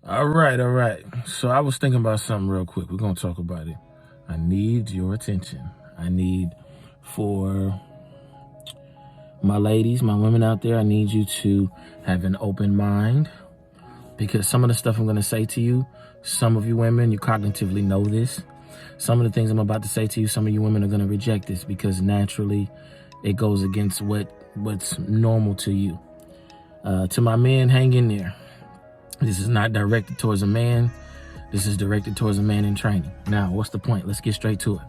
All right. So I was thinking about something real quick. We're going to talk about it. I need your attention. I need for my ladies, my women out there, I need you to have an open mind, because some of the stuff I'm going to say to you, some of you women, you cognitively know this. Some of the things I'm about to say to you, some of you women are going to reject this because naturally it goes against what's normal to you. To my men, hang in there. This is not directed towards a man. This is directed towards a man in training. Now, what's the point? Let's get straight to it.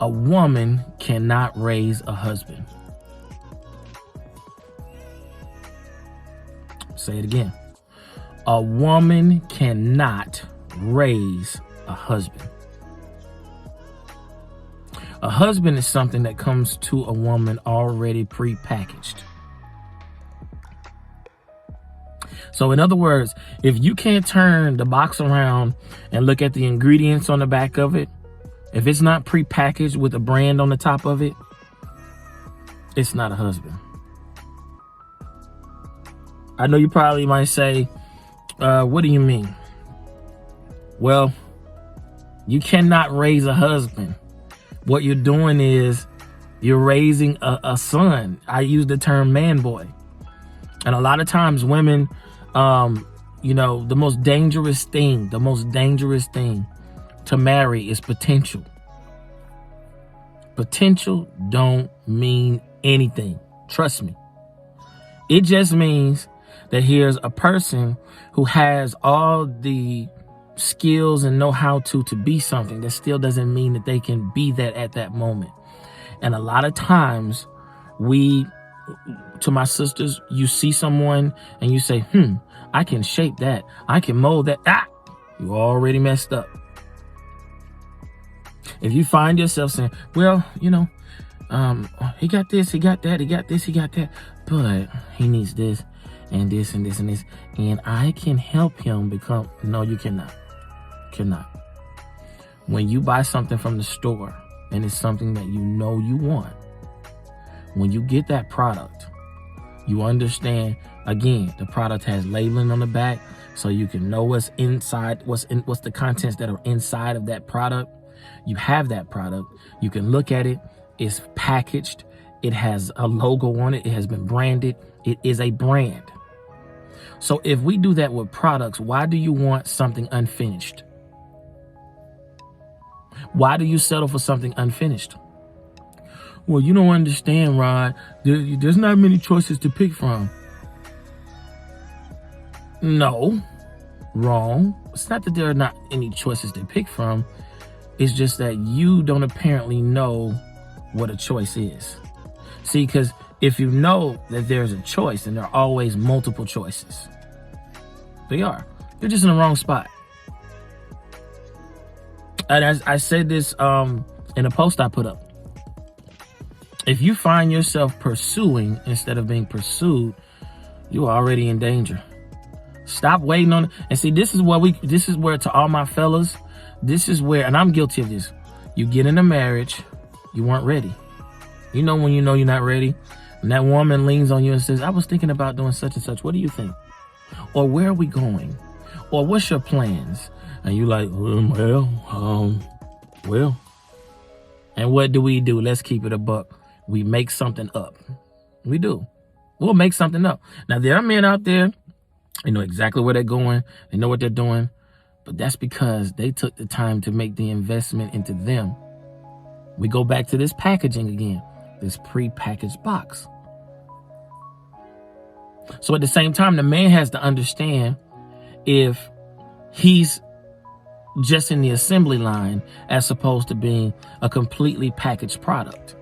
A woman cannot raise a husband. Say it again. A woman cannot raise a husband. A husband is something that comes to a woman already pre-packaged. So in other words, if you can't turn the box around and look at the ingredients on the back of it, if it's not pre-packaged with a brand on the top of it, it's not a husband. I know you probably might say, what do you mean? Well, you cannot raise a husband. What you're doing is you're raising a son. I use the term man boy. And a lot of times women, the most dangerous thing to marry is potential. Potential don't mean anything. Trust me. It just means that here's a person who has all the skills and know-how to be something. That still doesn't mean that they can be that at that moment. And a lot of times to my sisters, you see someone and you say, I can shape that. I can mold that. You already messed up. If you find yourself saying, well, he got this, he got that, he got this, he got that, but he needs this and this and this and this, and I can help him become, no, you cannot. When you buy something from the store and it's something that you know you want, when you get that product, you understand, again, the product has labeling on the back so you can know what's inside, what's the contents that are inside of that product. You have that product. You can look at it. It's packaged. It has a logo on it. It has been branded. It is a brand. So if we do that with products, why do you want something unfinished? Why do you settle for something unfinished? Well, you don't understand, Rod. There's not many choices to pick from. No, wrong. It's not that there are not any choices to pick from. It's just that you don't apparently know what a choice is. See, because if you know that there's a choice, then there are always multiple choices. They are. You're just in the wrong spot. And as I said this in a post I put up, if you find yourself pursuing instead of being pursued, you're already in danger. Stop waiting on it. And see, this is where to all my fellas, this is where, and I'm guilty of this. You get in a marriage, you weren't ready. You know when you know you're not ready? And that woman leans on you and says, I was thinking about doing such and such. What do you think? Or where are we going? Or what's your plans? And you like, well. And what do? Let's keep it a buck. We make something up. We do. We'll make something up. Now, there are men out there, they know exactly where they're going. They know what they're doing. But that's because they took the time to make the investment into them. We go back to this packaging again, this pre-packaged box. So at the same time, the man has to understand if he's just in the assembly line as opposed to being a completely packaged product.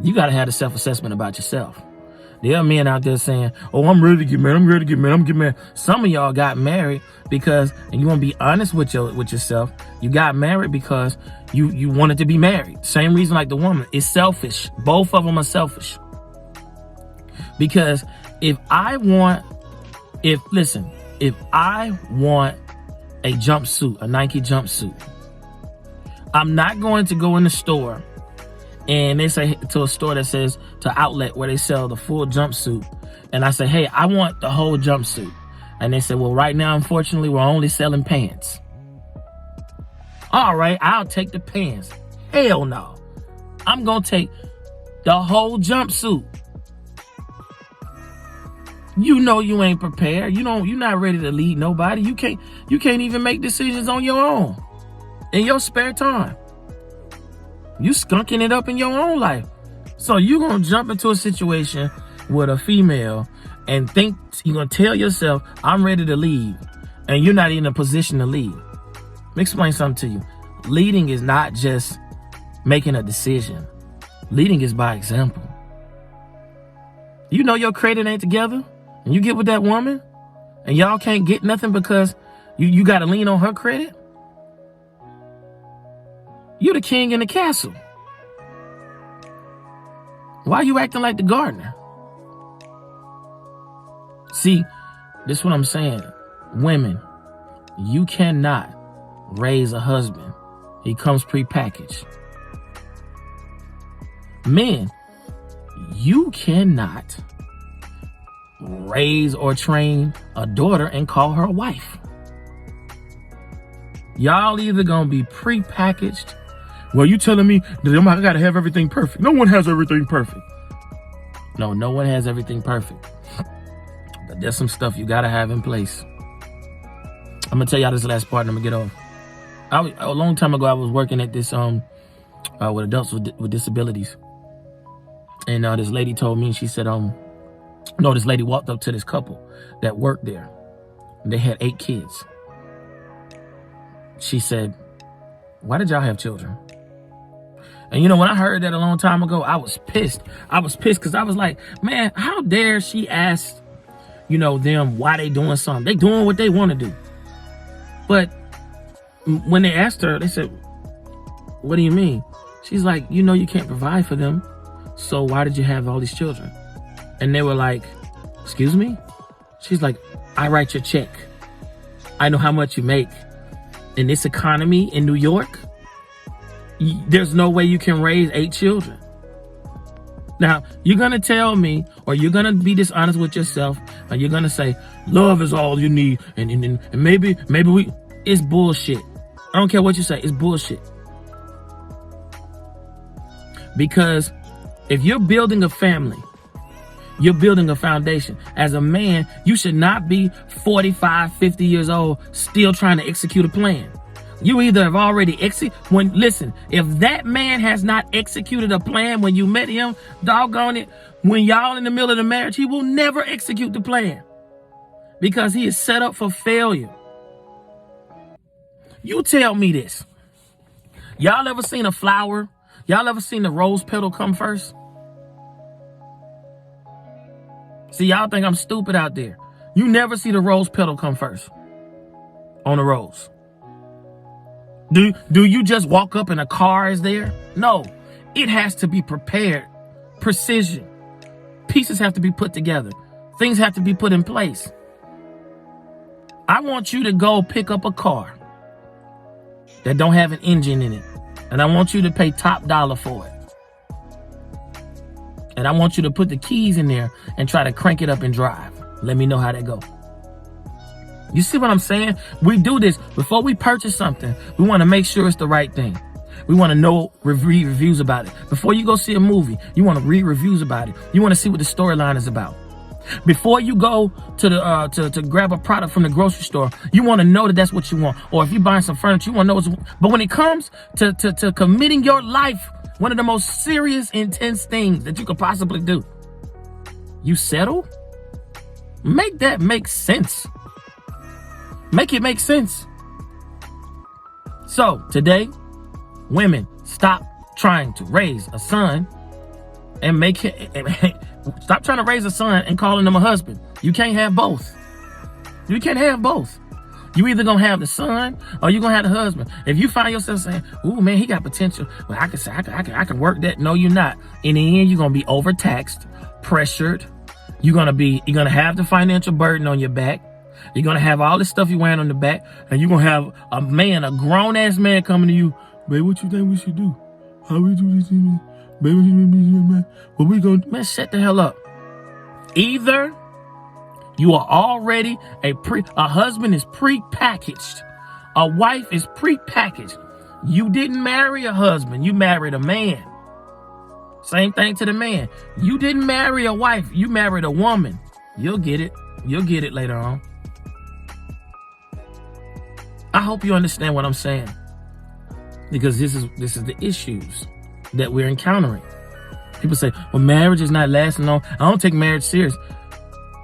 You got to have a self-assessment about yourself. There are men out there saying, oh, I'm ready to get married. Some of y'all got married because, and you want to be honest with yourself, you got married because you wanted to be married. Same reason like the woman. It's selfish. Both of them are selfish. Because if I want a jumpsuit, a Nike jumpsuit, I'm not going to go in the store and they say to a store that says to outlet where they sell the full jumpsuit. And I say, hey, I want the whole jumpsuit. And they said, well, right now, unfortunately, we're only selling pants. All right, I'll take the pants. Hell no. I'm going to take the whole jumpsuit. You know you ain't prepared. You're not ready to lead nobody. You can't even make decisions on your own in your spare time. You skunking it up in your own life. So you're going to jump into a situation with a female and think you're going to tell yourself, I'm ready to lead, and you're not in a position to lead. Let me explain something to you. Leading is not just making a decision. Leading is by example. You know your credit ain't together, and you get with that woman, and y'all can't get nothing because you got to lean on her credit. You're the king in the castle. Why are you acting like the gardener? See, this is what I'm saying. Women, you cannot raise a husband. He comes prepackaged. Men, you cannot raise or train a daughter and call her a wife. Y'all either gonna be prepackaged. Well, you telling me that I gotta have everything perfect. No one has everything perfect. No one has everything perfect. But there's some stuff you gotta have in place. I'm gonna tell y'all this last part and I'm gonna get off. A long time ago, I was working at this with adults with disabilities. And this lady told me, she said, this lady walked up to this couple that worked there. They had 8 kids. She said, why did y'all have children? And when I heard that a long time ago, I was pissed. I was pissed because I was like, man, how dare she ask, them why they doing something? They doing what they want to do. But when they asked her, they said, what do you mean? She's like, you can't provide for them. So why did you have all these children? And they were like, excuse me? She's like, I write your check. I know how much you make. In this economy in New York, there's no way you can raise 8 children. Now, you're going to tell me, or you're going to be dishonest with yourself, and you're going to say, love is all you need. And maybe it's bullshit. I don't care what you say. It's bullshit. Because if you're building a family, you're building a foundation. As a man, you should not be 45, 50 years old, still trying to execute a plan. You either have already listen, if that man has not executed a plan when you met him, doggone it, when y'all in the middle of the marriage, he will never execute the plan because he is set up for failure. You tell me this. Y'all ever seen a flower? Y'all ever seen the rose petal come first? See, y'all think I'm stupid out there. You never see the rose petal come first on a rose. Do you just walk up and a car is there? No, it has to be prepared. Precision. Pieces have to be put together. Things have to be put in place. I want you to go pick up a car that don't have an engine in it. And I want you to pay top dollar for it. And I want you to put the keys in there and try to crank it up and drive. Let me know how that go. You see what I'm saying? We do this before we purchase something. We want to make sure it's the right thing. We want to know, read reviews about it. Before you go see a movie, you want to read reviews about it. You want to see what the storyline is about. Before you go to the to grab a product from the grocery store, you want to know that that's what you want. Or if you're buying some furniture, you want to know but when it comes to committing your life, one of the most serious, intense things that you could possibly do, you settle? Make that make sense. Make it make sense. So today, women, stop trying to raise a son and stop trying to raise a son and calling him a husband. You can't have both. You can't have both. You either gonna have the son or you gonna have the husband. If you find yourself saying, "Ooh, man, he got potential," well, I can work that. No, you're not. In the end, you're gonna be overtaxed, pressured. You're gonna have the financial burden on your back. You're going to have all this stuff you're wearing on the back, and you're going to have a grown-ass man coming to you, babe, what you think we should do? How we do this? what we gonna do? Man, shut the hell up. Either you are already a husband is pre-packaged. A wife is pre-packaged. You didn't marry a husband. You married a man. Same thing to the man. You didn't marry a wife. You married a woman. You'll get it. You'll get it later on. I hope you understand what I'm saying. Because this is the issues that we're encountering. People say, well, marriage is not lasting long. I don't take marriage serious.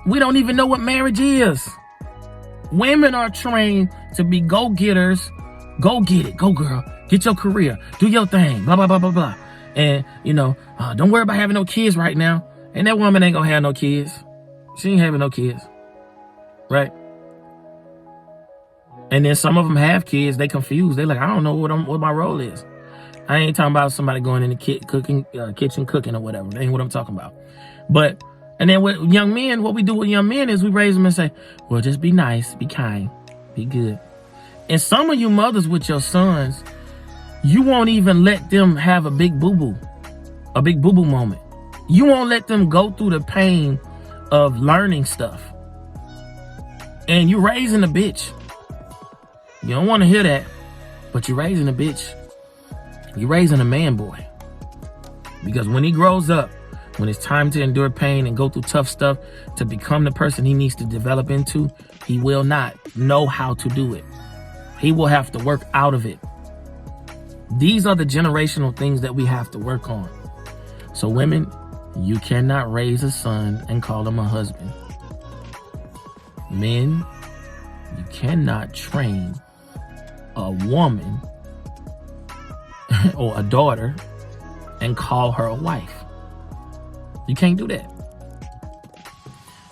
We don't even know what marriage is. Women are trained to be go-getters. Go get it. Go, girl. Get your career. Do your thing. Blah, blah, blah, blah, blah. And, don't worry about having no kids right now. And that woman ain't gonna have no kids. She ain't having no kids. Right? And then some of them have kids. They confused. They like, I don't know what my role is. I ain't talking about somebody going in the kitchen cooking or whatever. That ain't what I'm talking about. And then with young men, what we do with young men is we raise them and say, well, just be nice, be kind, be good. And some of you mothers with your sons, you won't even let them have a big boo-boo moment. You won't let them go through the pain of learning stuff. And you're raising a bitch. You don't want to hear that, but you're raising a bitch. You're raising a man boy. Because when he grows up, when it's time to endure pain and go through tough stuff to become the person he needs to develop into, he will not know how to do it. He will have to work out of it. These are the generational things that we have to work on. So women, you cannot raise a son and call him a husband. Men, you cannot train a woman or a daughter and call her a wife. You can't do that.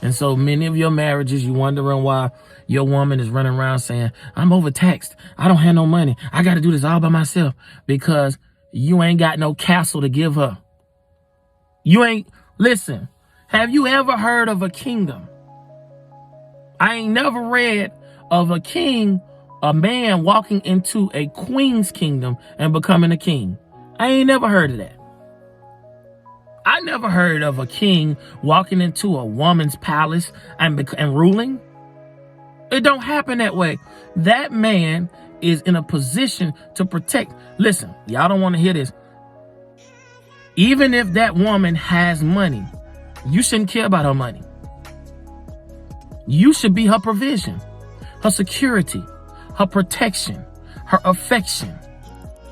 And so many of your marriages, you wondering why your woman is running around saying, I'm overtaxed. I don't have no money. I got to do this all by myself, because you ain't got no castle to give her. Listen, have you ever heard of a kingdom? I ain't never read of a king, a man walking into a queen's kingdom and becoming a king. I ain't never heard of that. I never heard of a king walking into a woman's palace and ruling. It don't happen that way. That man is in a position to protect. Listen, y'all don't want to hear this. Even if that woman has money, you shouldn't care about her money. You should be her provision, her security, her protection, her affection.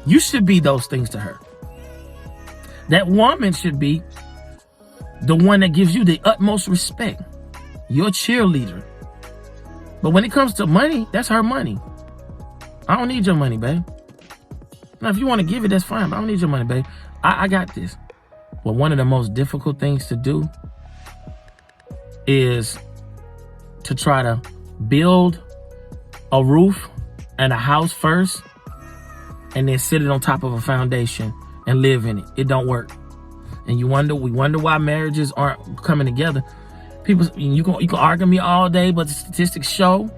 You should be those things to her. That woman should be the one that gives you the utmost respect. Your cheerleader. But when it comes to money, that's her money. I don't need your money, babe. Now, if you want to give it, that's fine, but I don't need your money, babe. I got this. Well, one of the most difficult things to do is to try to build a roof and a house first and then sit it on top of a foundation and live in it. It don't work. And we wonder why marriages aren't coming together. People, you can argue me all day, but the statistics show.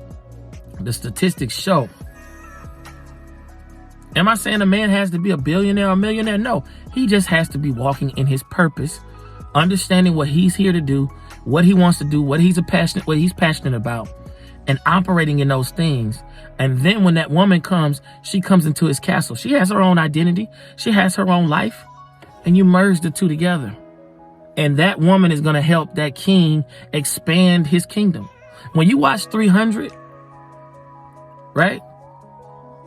Am I saying a man has to be a billionaire or a millionaire? No, he just has to be walking in his purpose, understanding what he's here to do, what he wants to do, what he's passionate about, and operating in those things. And then when that woman comes, she comes into his castle. She has her own identity. She has her own life. And you merge the two together. And that woman is going to help that king expand his kingdom. When you watch 300, right?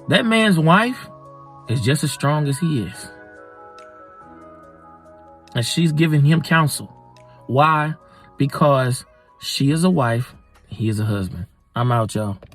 That man's wife is just as strong as he is. And she's giving him counsel. Why? Because she is a wife, he is a husband. I'm out, y'all.